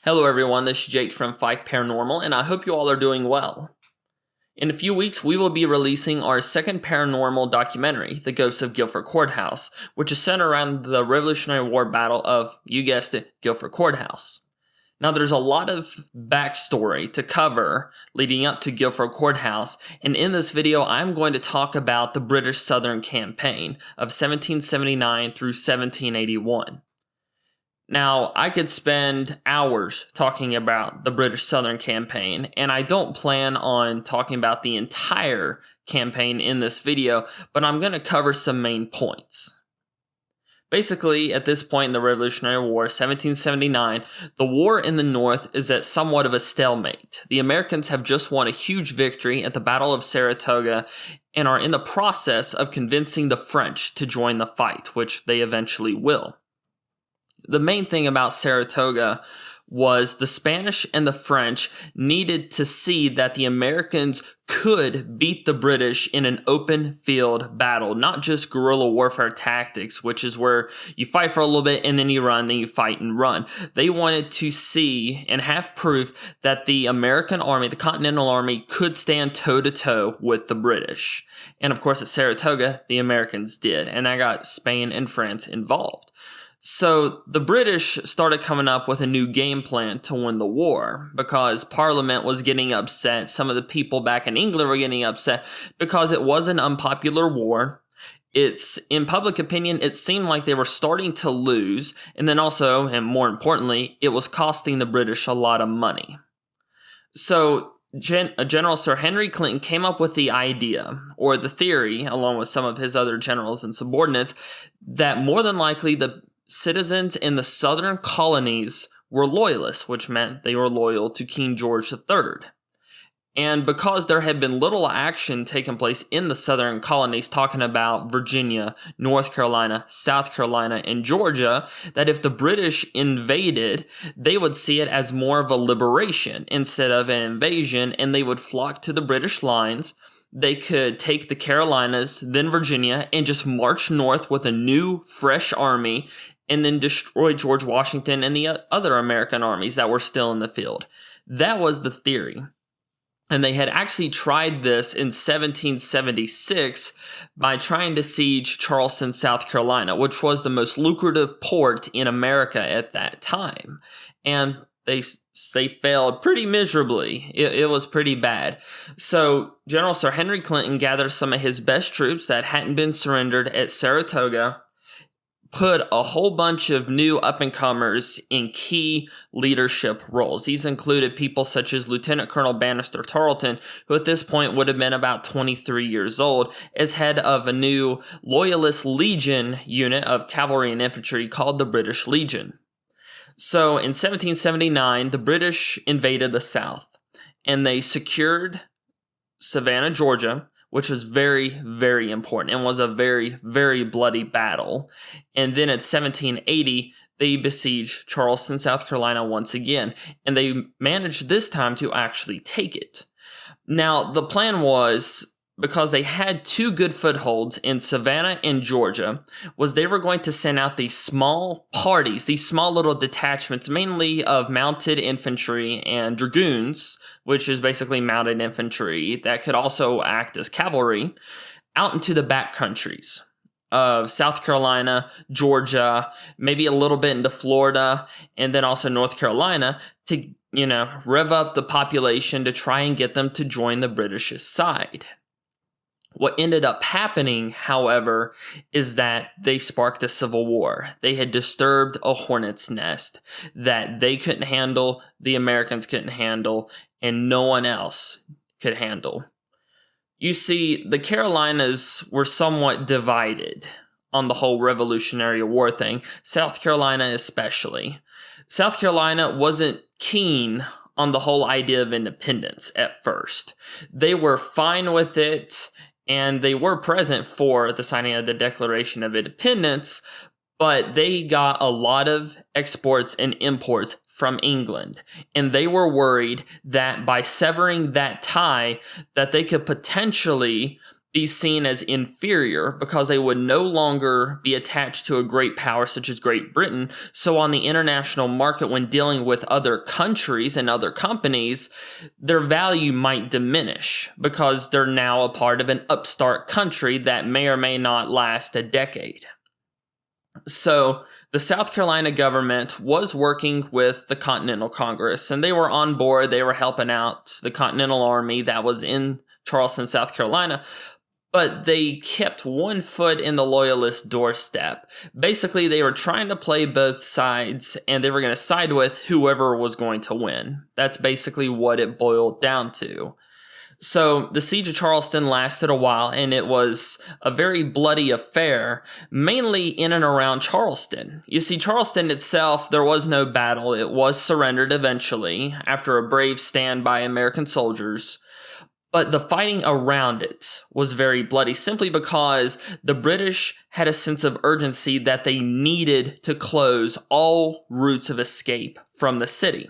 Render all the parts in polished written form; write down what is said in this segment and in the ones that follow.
Hello everyone, this is Jake from Fife Paranormal, and I hope you all are doing well. In a few weeks, we will be releasing our second paranormal documentary, The Ghosts of Guilford Courthouse, which is centered around the Revolutionary War Battle of, you guessed it, Guilford Courthouse. Now, there's a lot of backstory to cover leading up to Guilford Courthouse, and in this video, I'm going to talk about the British Southern Campaign of 1779 through 1781. Now, I could spend hours talking about the British Southern Campaign, and I don't plan on talking about the entire campaign in this video, but I'm going to cover some main points. Basically, at this point in the Revolutionary War, 1779, the war in the North is at somewhat of a stalemate. The Americans have just won a huge victory at the Battle of Saratoga and are in the process of convincing the French to join the fight, which they eventually will. The main thing about Saratoga was the Spanish and the French needed to see that the Americans could beat the British in an open field battle, not just guerrilla warfare tactics, which is where you fight for a little bit and then you run, then you fight and run. They wanted to see and have proof that the American army, the Continental Army, could stand toe-to-toe with the British. And of course at Saratoga, the Americans did, and that got Spain and France involved. So the British started coming up with a new game plan to win the war because Parliament was getting upset. Some of the people back in England were getting upset because it was an unpopular war. In public opinion, it seemed like they were starting to lose. And then also, and more importantly, it was costing the British a lot of money. So General Sir Henry Clinton came up with the idea, or the theory, along with some of his other generals and subordinates, that more than likely the citizens in the southern colonies were loyalists, which meant they were loyal to King George III. And because there had been little action taking place in the southern colonies, talking about Virginia, North Carolina, South Carolina, and Georgia, that if the British invaded, they would see it as more of a liberation instead of an invasion, and they would flock to the British lines. They could take the Carolinas, then Virginia, and just march north with a new, fresh army, and then destroy George Washington and the other American armies that were still in the field. That was the theory. And they had actually tried this in 1776 by trying to siege Charleston, South Carolina, which was the most lucrative port in America at that time. And they failed pretty miserably. It was pretty bad. So General Sir Henry Clinton gathered some of his best troops that hadn't been surrendered at Saratoga, put a whole bunch of new up-and-comers in key leadership roles. These included people such as Lieutenant Colonel Bannister Tarleton, who at this point would have been about 23 years old, as head of a new Loyalist Legion unit of cavalry and infantry called the British Legion. So in 1779, the British invaded the South, and they secured Savannah, Georgia, which was very, very important and was a very, very bloody battle. And then in 1780, they besieged Charleston, South Carolina once again, and they managed this time to actually take it. Now, the plan was, because they had two good footholds in Savannah and Georgia, was they were going to send out these small parties, these small little detachments, mainly of mounted infantry and dragoons, which is basically mounted infantry that could also act as cavalry, out into the back countries of South Carolina, Georgia, maybe a little bit into Florida, and then also North Carolina to, rev up the population to try and get them to join the British side. What ended up happening, however, is that they sparked a civil war. They had disturbed a hornet's nest that they couldn't handle, the Americans couldn't handle, and no one else could handle. You see, the Carolinas were somewhat divided on the whole Revolutionary War thing, South Carolina especially. South Carolina wasn't keen on the whole idea of independence at first. They were fine with it, and they were present for the signing of the Declaration of Independence, but they got a lot of exports and imports from England, and they were worried that by severing that tie, that they could potentially be seen as inferior because they would no longer be attached to a great power such as Great Britain. So on the international market, when dealing with other countries and other companies, their value might diminish because they're now a part of an upstart country that may or may not last a decade. So the South Carolina government was working with the Continental Congress, and they were on board. They were helping out the Continental Army that was in Charleston, South Carolina, but they kept one foot in the Loyalist doorstep. Basically, they were trying to play both sides, and they were going to side with whoever was going to win. That's basically what it boiled down to. So the siege of Charleston lasted a while, and it was a very bloody affair, mainly in and around Charleston. You see, Charleston itself, there was no battle. It was surrendered eventually after a brave stand by American soldiers. But the fighting around it was very bloody simply because the British had a sense of urgency that they needed to close all routes of escape from the city,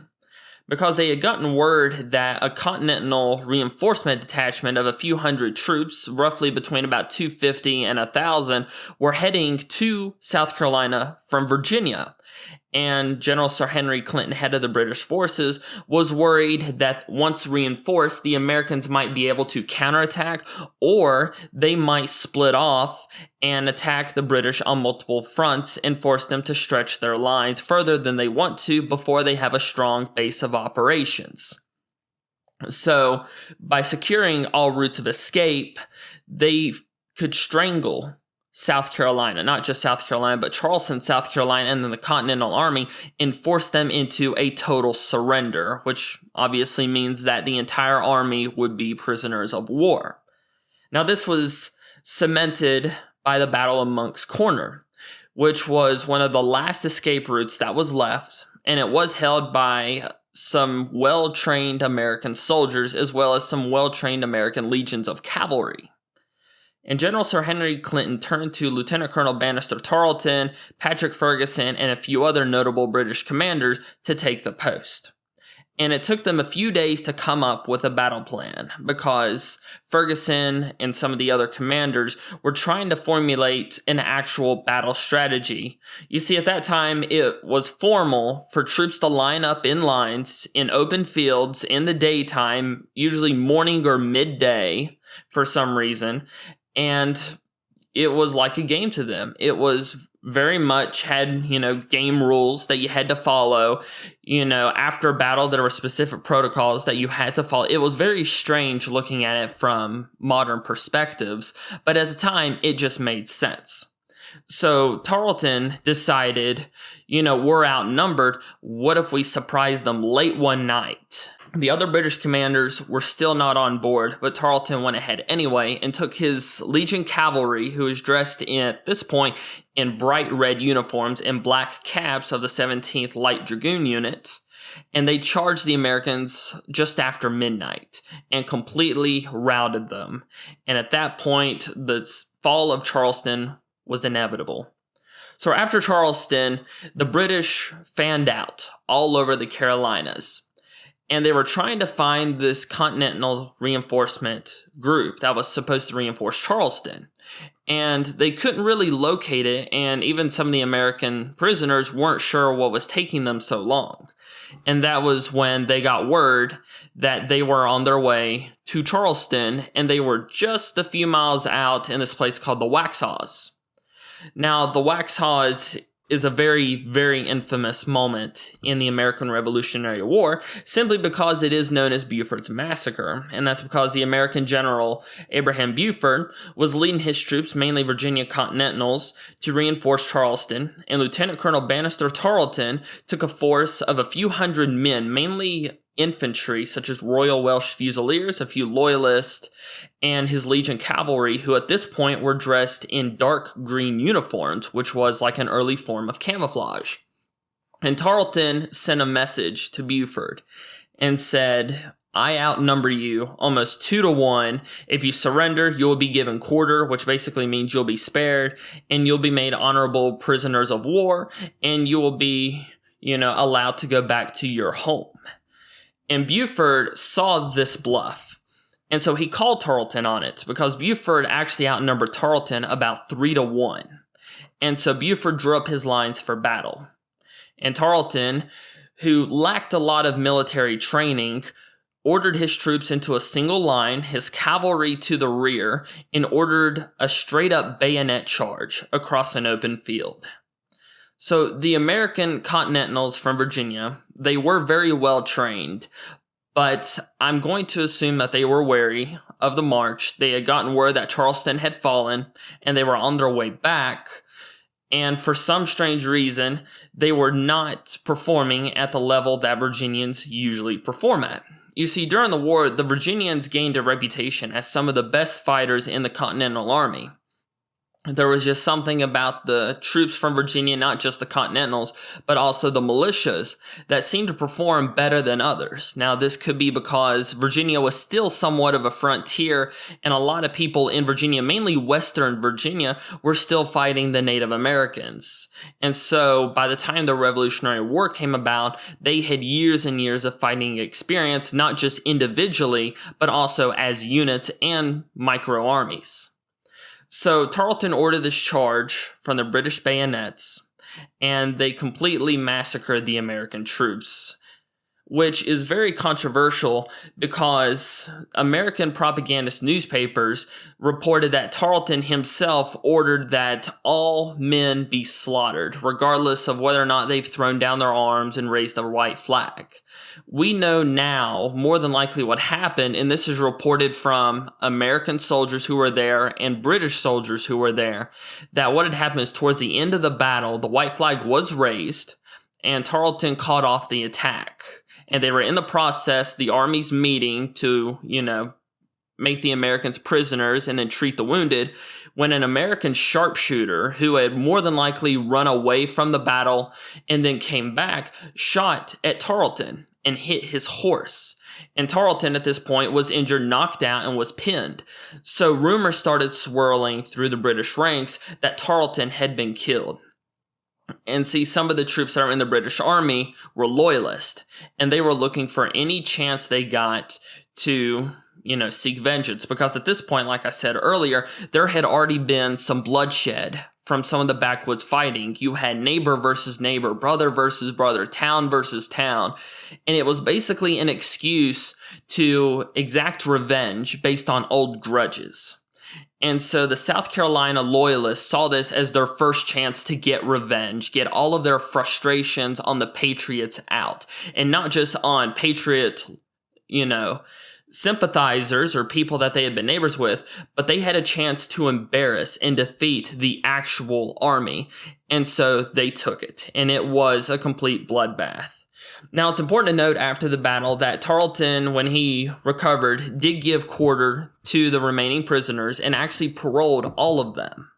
because they had gotten word that a Continental reinforcement detachment of a few hundred troops, roughly between about 250 and 1,000, were heading to South Carolina from Virginia. And General Sir Henry Clinton, head of the British forces, was worried that once reinforced, the Americans might be able to counterattack, or they might split off and attack the British on multiple fronts and force them to stretch their lines further than they want to before they have a strong base of operations. So, by securing all routes of escape, they could strangle South Carolina, not just South Carolina, but Charleston, South Carolina, and then the Continental Army, and force them into a total surrender, which obviously means that the entire army would be prisoners of war. Now, this was cemented by the Battle of Monk's Corner, which was one of the last escape routes that was left, and it was held by some well-trained American soldiers as well as some well-trained American legions of cavalry. And General Sir Henry Clinton turned to Lieutenant Colonel Bannister Tarleton, Patrick Ferguson, and a few other notable British commanders to take the post. And it took them a few days to come up with a battle plan because Ferguson and some of the other commanders were trying to formulate an actual battle strategy. You see, at that time, it was formal for troops to line up in lines in open fields in the daytime, usually morning or midday for some reason. And it was like a game to them. It was very much had, game rules that you had to follow. After a battle, there were specific protocols that you had to follow. It was very strange looking at it from modern perspectives, but at the time, it just made sense. So Tarleton decided, we're outnumbered. What if we surprise them late one night? The other British commanders were still not on board, but Tarleton went ahead anyway and took his Legion cavalry, who was dressed at this point in bright red uniforms and black caps of the 17th Light Dragoon Unit, and they charged the Americans just after midnight and completely routed them. And at that point, the fall of Charleston was inevitable. So after Charleston, the British fanned out all over the Carolinas. And they were trying to find this Continental reinforcement group that was supposed to reinforce Charleston. And they couldn't really locate it, and even some of the American prisoners weren't sure what was taking them so long. And that was when they got word that they were on their way to Charleston, and they were just a few miles out in this place called the Waxhaws. Now, the Waxhaws is a very, very infamous moment in the American Revolutionary War, simply because it is known as Buford's Massacre, and that's because the American general Abraham Buford was leading his troops, mainly Virginia Continentals, to reinforce Charleston, and Lieutenant Colonel Bannister Tarleton took a force of a few hundred men, mainly infantry, such as Royal Welsh Fusiliers, a few Loyalists, and his Legion cavalry, who at this point were dressed in dark green uniforms, which was like an early form of camouflage. And Tarleton sent a message to Buford and said, I outnumber you almost 2-1. If you surrender, you'll be given quarter, which basically means you'll be spared, and you'll be made honorable prisoners of war, and you will be, allowed to go back to your home. And Buford saw this bluff And so he called Tarleton on it because Buford actually outnumbered Tarleton about 3-1. And so Buford drew up his lines for battle. And Tarleton, who lacked a lot of military training, ordered his troops into a single line, his cavalry to the rear, and ordered a straight-up bayonet charge across an open field. So the American Continentals from Virginia, they were very well trained, but I'm going to assume that they were wary of the march. They had gotten word that Charleston had fallen, and they were on their way back. And for some strange reason, they were not performing at the level that Virginians usually perform at. You see, during the war, the Virginians gained a reputation as some of the best fighters in the Continental Army. There was just something about the troops from Virginia, not just the Continentals, but also the militias, that seemed to perform better than others. Now, this could be because Virginia was still somewhat of a frontier, and a lot of people in Virginia, mainly Western Virginia, were still fighting the Native Americans. And so, by the time the Revolutionary War came about, they had years and years of fighting experience, not just individually, but also as units and micro-armies. So Tarleton ordered this charge from the British bayonets, and they completely massacred the American troops, which is very controversial because American propagandist newspapers reported that Tarleton himself ordered that all men be slaughtered, regardless of whether or not they've thrown down their arms and raised the white flag. We know now more than likely what happened, and this is reported from American soldiers who were there and British soldiers who were there, that what had happened is towards the end of the battle, the white flag was raised, and Tarleton caught off the attack. And they were in the process, the armies meeting to, make the Americans prisoners and then treat the wounded, when an American sharpshooter who had more than likely run away from the battle and then came back, shot at Tarleton and hit his horse. And Tarleton at this point was injured, knocked out, and was pinned. So rumors started swirling through the British ranks that Tarleton had been killed. And see, some of the troops that are in the British Army were loyalists, and they were looking for any chance they got to, seek vengeance. Because at this point, like I said earlier, there had already been some bloodshed from some of the backwoods fighting. You had neighbor versus neighbor, brother versus brother, town versus town. And it was basically an excuse to exact revenge based on old grudges. And so the South Carolina loyalists saw this as their first chance to get revenge, get all of their frustrations on the Patriots out. And not just on Patriot, sympathizers or people that they had been neighbors with, but they had a chance to embarrass and defeat the actual army. And so they took it. And it was a complete bloodbath. Now, it's important to note after the battle that Tarleton, when he recovered, did give quarter to the remaining prisoners and actually paroled all of them.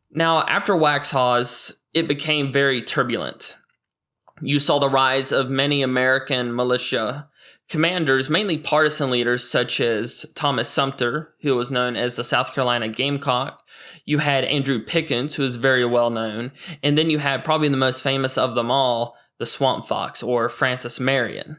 Now, after Waxhaws, it became very turbulent. You saw the rise of many American militia commanders, mainly partisan leaders such as Thomas Sumter, who was known as the South Carolina Gamecock. You had Andrew Pickens, who is very well known. And then you had probably the most famous of them all, the Swamp Fox, or Francis Marion.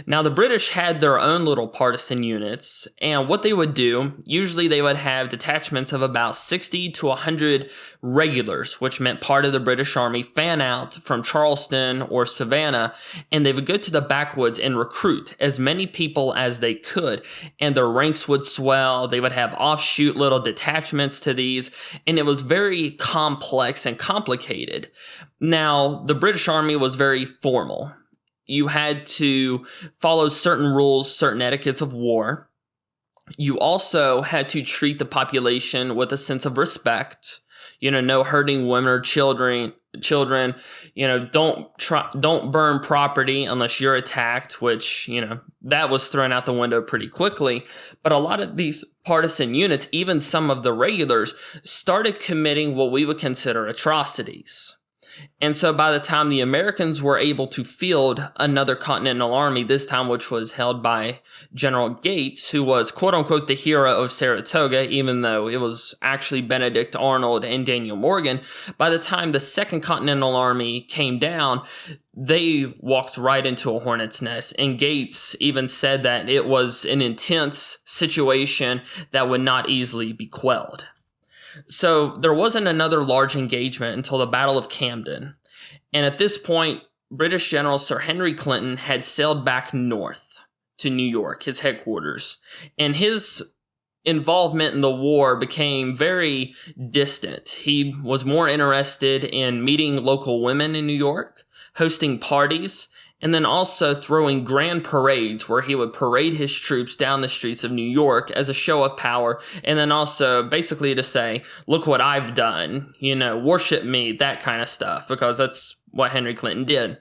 Now, the British had their own little partisan units, and what they would do, usually they would have detachments of about 60 to 100 regulars, which meant part of the British Army, fan out from Charleston or Savannah, and they would go to the backwoods and recruit as many people as they could, and their ranks would swell. They would have offshoot little detachments to these, and it was very complex and complicated. Now, the British Army was very formal. You had to follow certain rules, certain etiquettes of war. You also had to treat the population with a sense of respect. No hurting women or children. Don't burn property unless you're attacked, which, that was thrown out the window pretty quickly. But a lot of these partisan units, even some of the regulars, started committing what we would consider atrocities. And so by the time the Americans were able to field another Continental Army, this time which was held by General Gates, who was quote-unquote the hero of Saratoga, even though it was actually Benedict Arnold and Daniel Morgan, by the time the Second Continental Army came down, they walked right into a hornet's nest. And Gates even said that it was an intense situation that would not easily be quelled. So there wasn't another large engagement until the Battle of Camden. And at this point, British General Sir Henry Clinton had sailed back north to New York, his headquarters. And his involvement in the war became very distant. He was more interested in meeting local women in New York, hosting parties, and then also throwing grand parades where he would parade his troops down the streets of New York as a show of power, and then also basically to say, look what I've done, worship me, that kind of stuff, because that's what Henry Clinton did.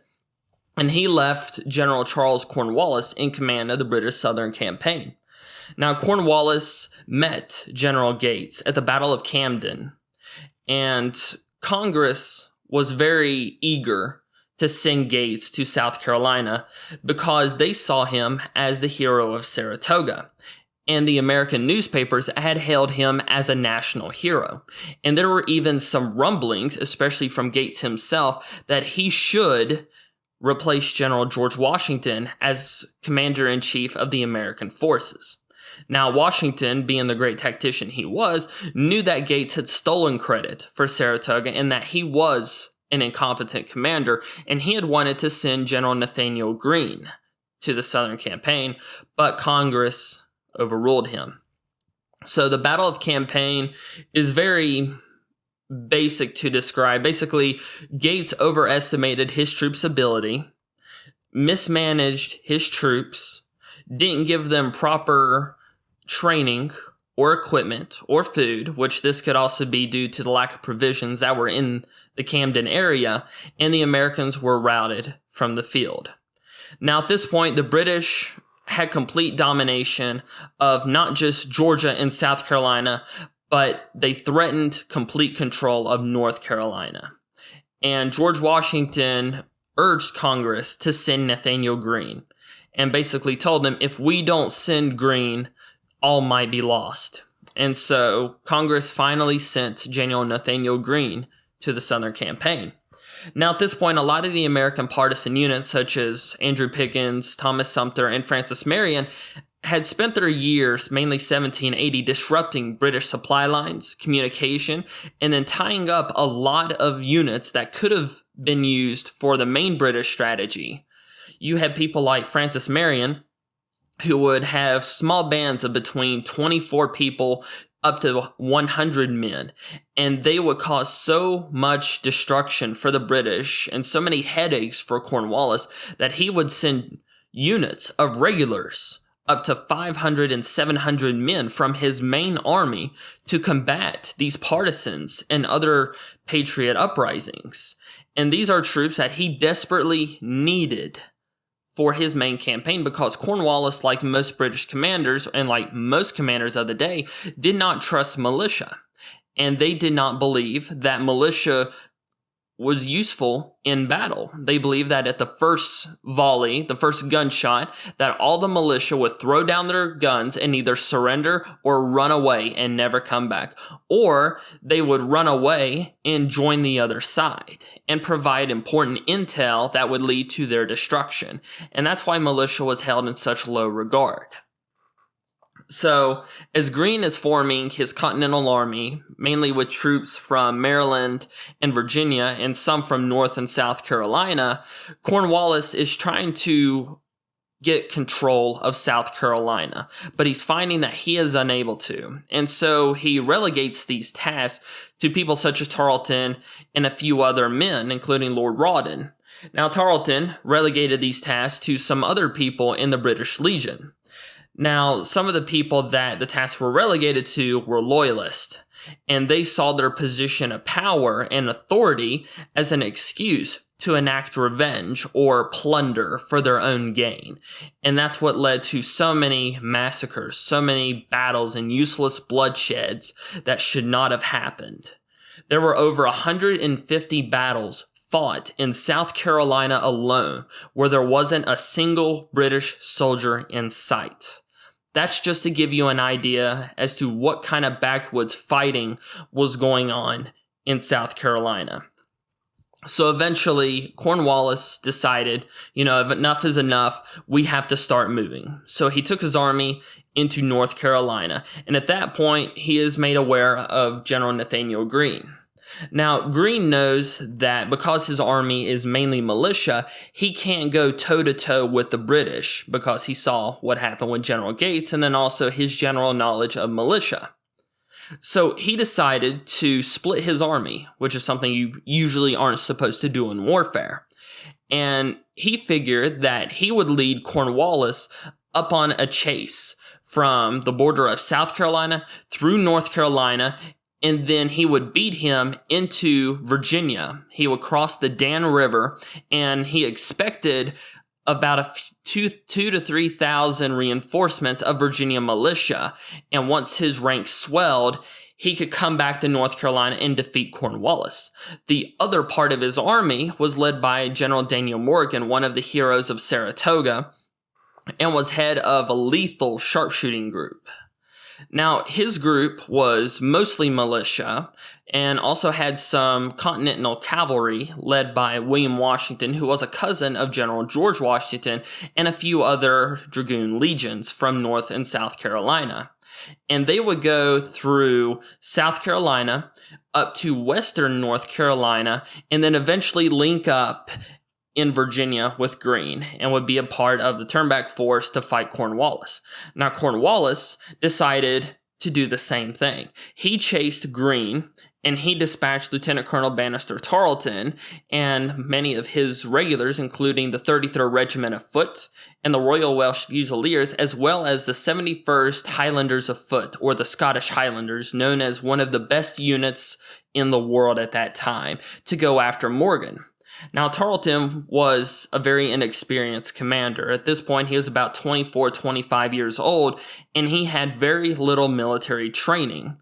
And he left General Charles Cornwallis in command of the British Southern Campaign. Now, Cornwallis met General Gates at the Battle of Camden, and Congress was very eager to send Gates to South Carolina because they saw him as the hero of Saratoga. And the American newspapers had hailed him as a national hero. And there were even some rumblings, especially from Gates himself, that he should replace General George Washington as commander-in-chief of the American forces. Now, Washington, being the great tactician he was, knew that Gates had stolen credit for Saratoga and that he was an incompetent commander, and he had wanted to send General Nathaniel Greene to the Southern Campaign, but Congress overruled him. So the Battle of Camden is very basic to describe. Basically, Gates overestimated his troops' ability, mismanaged his troops, didn't give them proper training or equipment or food, which this could also be due to the lack of provisions that were in the Camden area, and the Americans were routed from the field. Now, at this point, the British had complete domination of not just Georgia and South Carolina, but they threatened complete control of North Carolina. And George Washington urged Congress to send Nathaniel Greene and basically told them, if we don't send Greene, all might be lost. And so Congress finally sent General Nathaniel Greene to the Southern Campaign. Now, at this point, a lot of the American partisan units, such as Andrew Pickens, Thomas Sumter, and Francis Marion, had spent their years, mainly 1780, disrupting British supply lines, communication, and then tying up a lot of units that could have been used for the main British strategy. You had people like Francis Marion, who would have small bands of between 24 people up to 100 men, and they would cause so much destruction for the British and so many headaches for Cornwallis that he would send units of regulars, up to 500 and 700 men from his main army, to combat these partisans and other patriot uprisings. And these are troops that he desperately needed for his main campaign, because Cornwallis, like most British commanders and like most commanders of the day, did not trust militia. And they did not believe that militia was useful in battle. They believed that at the first volley, the first gunshot, that all the militia would throw down their guns and either surrender or run away and never come back. Or they would run away and join the other side and provide important intel that would lead to their destruction. And that's why militia was held in such low regard. So, as Greene is forming his Continental Army, mainly with troops from Maryland and Virginia and some from North and South Carolina, Cornwallis is trying to get control of South Carolina, but he's finding that he is unable to. And so he relegates these tasks to people such as Tarleton and a few other men, including Lord Rawdon. Now, Tarleton relegated these tasks to some other people in the British Legion. Now, some of the people that the tasks were relegated to were loyalists, and they saw their position of power and authority as an excuse to enact revenge or plunder for their own gain. And that's what led to so many massacres, so many battles and useless bloodsheds that should not have happened. There were over 150 battles fought in South Carolina alone, where there wasn't a single British soldier in sight. That's just to give you an idea as to what kind of backwoods fighting was going on in South Carolina. So eventually, Cornwallis decided, if enough is enough, we have to start moving. So he took his army into North Carolina. And at that point, he is made aware of General Nathaniel Greene. Now, Greene knows that because his army is mainly militia, he can't go toe-to-toe with the British because he saw what happened with General Gates and then also his general knowledge of militia. So he decided to split his army, which is something you usually aren't supposed to do in warfare. And he figured that he would lead Cornwallis up on a chase from the border of South Carolina through North Carolina, and then he would beat him into Virginia. He would cross the Dan River, and he expected about 2,000 to 3,000 reinforcements of Virginia militia. And once his ranks swelled, he could come back to North Carolina and defeat Cornwallis. The other part of his army was led by General Daniel Morgan, one of the heroes of Saratoga, and was head of a lethal sharpshooting group. Now, his group was mostly militia and also had some Continental cavalry led by William Washington, who was a cousin of General George Washington, and a few other dragoon legions from North and South Carolina. And they would go through South Carolina up to western North Carolina and then eventually link up in Virginia with Greene and would be a part of the turnback force to fight Cornwallis. Now, Cornwallis decided to do the same thing. He chased Greene and he dispatched Lieutenant Colonel Bannister Tarleton and many of his regulars, including the 33rd Regiment of Foot and the Royal Welsh Fusiliers, as well as the 71st Highlanders of Foot, or the Scottish Highlanders, known as one of the best units in the world at that time, to go after Morgan. Now, Tarleton was a very inexperienced commander. At this point, he was about 24, 25 years old, and he had very little military training.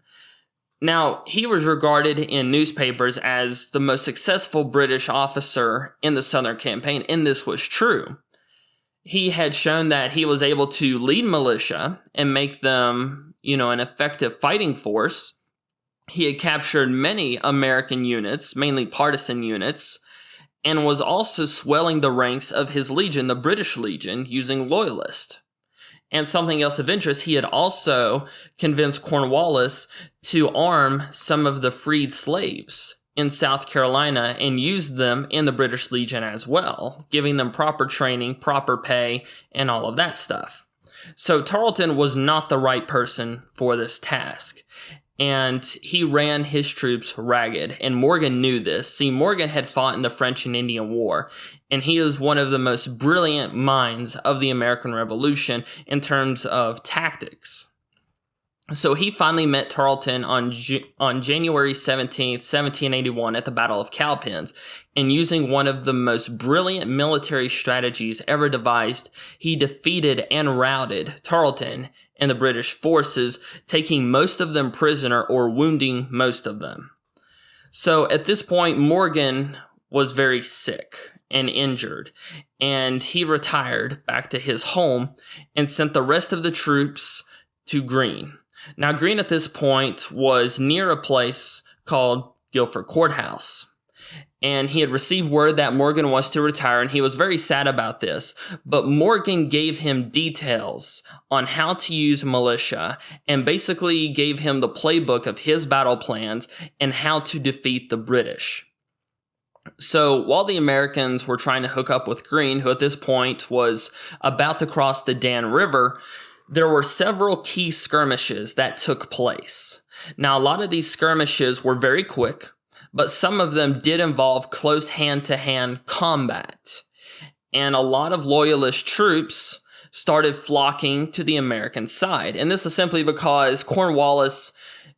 Now, he was regarded in newspapers as the most successful British officer in the Southern Campaign, and this was true. He had shown that he was able to lead militia and make them, an effective fighting force. He had captured many American units, mainly partisan units, and was also swelling the ranks of his legion, the British Legion, using loyalists. And something else of interest, he had also convinced Cornwallis to arm some of the freed slaves in South Carolina and use them in the British Legion as well, giving them proper training, proper pay, and all of that stuff. So Tarleton was not the right person for this task. And he ran his troops ragged, and Morgan knew this. See, Morgan had fought in the French and Indian War, and he is one of the most brilliant minds of the American Revolution in terms of tactics. So he finally met Tarleton on January 17th, 1781 at the Battle of Cowpens, and using one of the most brilliant military strategies ever devised, he defeated and routed Tarleton and the British forces, taking most of them prisoner or wounding most of them. So at this point, Morgan was very sick and injured, and he retired back to his home and sent the rest of the troops to Greene. Now, Greene at this point was near a place called Guilford Courthouse. And he had received word that Morgan was to retire, and he was very sad about this. But Morgan gave him details on how to use militia and basically gave him the playbook of his battle plans and how to defeat the British. So while the Americans were trying to hook up with Greene, who at this point was about to cross the Dan River, there were several key skirmishes that took place. Now, a lot of these skirmishes were very quick, but some of them did involve close hand-to-hand combat. And a lot of loyalist troops started flocking to the American side. And this is simply because Cornwallis,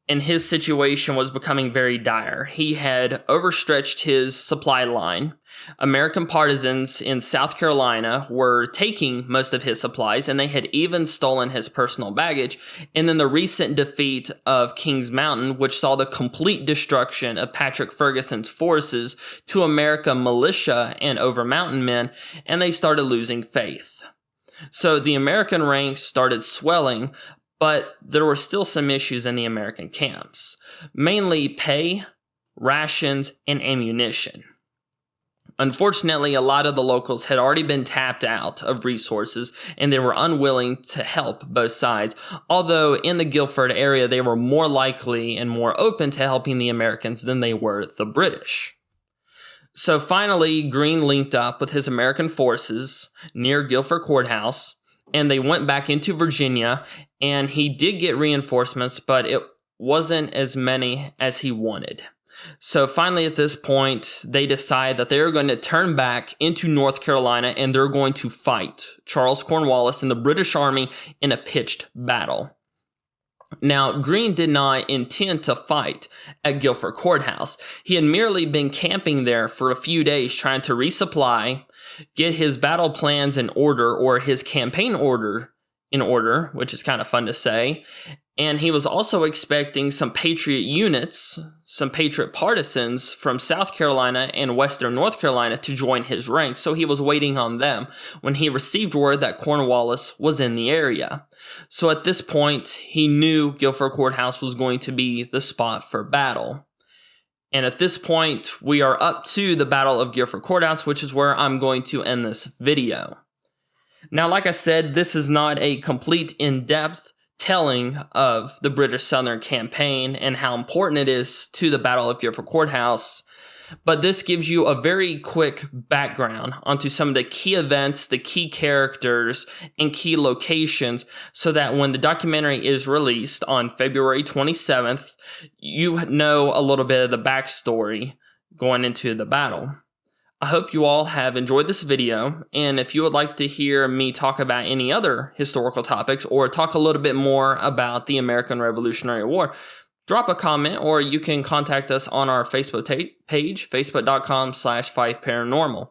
and his situation was becoming very dire. He had overstretched his supply line. American partisans in South Carolina were taking most of his supplies, and they had even stolen his personal baggage. And then the recent defeat of Kings Mountain, which saw the complete destruction of Patrick Ferguson's forces to American militia and over mountain men, and they started losing faith. So the American ranks started swelling, but there were still some issues in the American camps, mainly pay, rations, and ammunition. Unfortunately, a lot of the locals had already been tapped out of resources, and they were unwilling to help both sides, although in the Guilford area they were more likely and more open to helping the Americans than they were the British. So finally, Greene linked up with his American forces near Guilford Courthouse, and they went back into Virginia, and he did get reinforcements, but it wasn't as many as he wanted. So finally, at this point, they decide that they're going to turn back into North Carolina, and they're going to fight Charles Cornwallis and the British Army in a pitched battle. Now, Greene did not intend to fight at Guilford Courthouse. He had merely been camping there for a few days trying to resupply, get his battle plans in order, or his campaign order in order, which is kind of fun to say. And he was also expecting some Patriot units, some Patriot partisans from South Carolina and Western North Carolina to join his ranks, so he was waiting on them when he received word that Cornwallis was in the area. So at this point, he knew Guilford Courthouse was going to be the spot for battle. And at this point, we are up to the Battle of Guilford Courthouse, which is where I'm going to end this video. Now, like I said, this is not a complete in-depth telling of the British Southern campaign and how important it is to the Battle of Guilford Courthouse, but this gives you a very quick background onto some of the key events, the key characters, and key locations, so that when the documentary is released on February 27th, you know a little bit of the backstory going into the battle. I hope you all have enjoyed this video, and if you would like to hear me talk about any other historical topics or talk a little bit more about the American Revolutionary War, drop a comment, or you can contact us on our Facebook page, facebook.com/Fife Paranormal.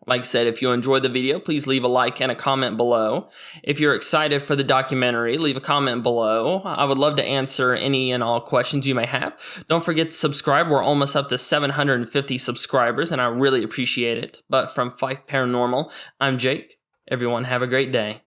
Like I said, if you enjoyed the video, please leave a like and a comment below. If you're excited for the documentary, leave a comment below. I would love to answer any and all questions you may have. Don't forget to subscribe. We're almost up to 750 subscribers, and I really appreciate it. But from Fife Paranormal, I'm Jake. Everyone have a great day.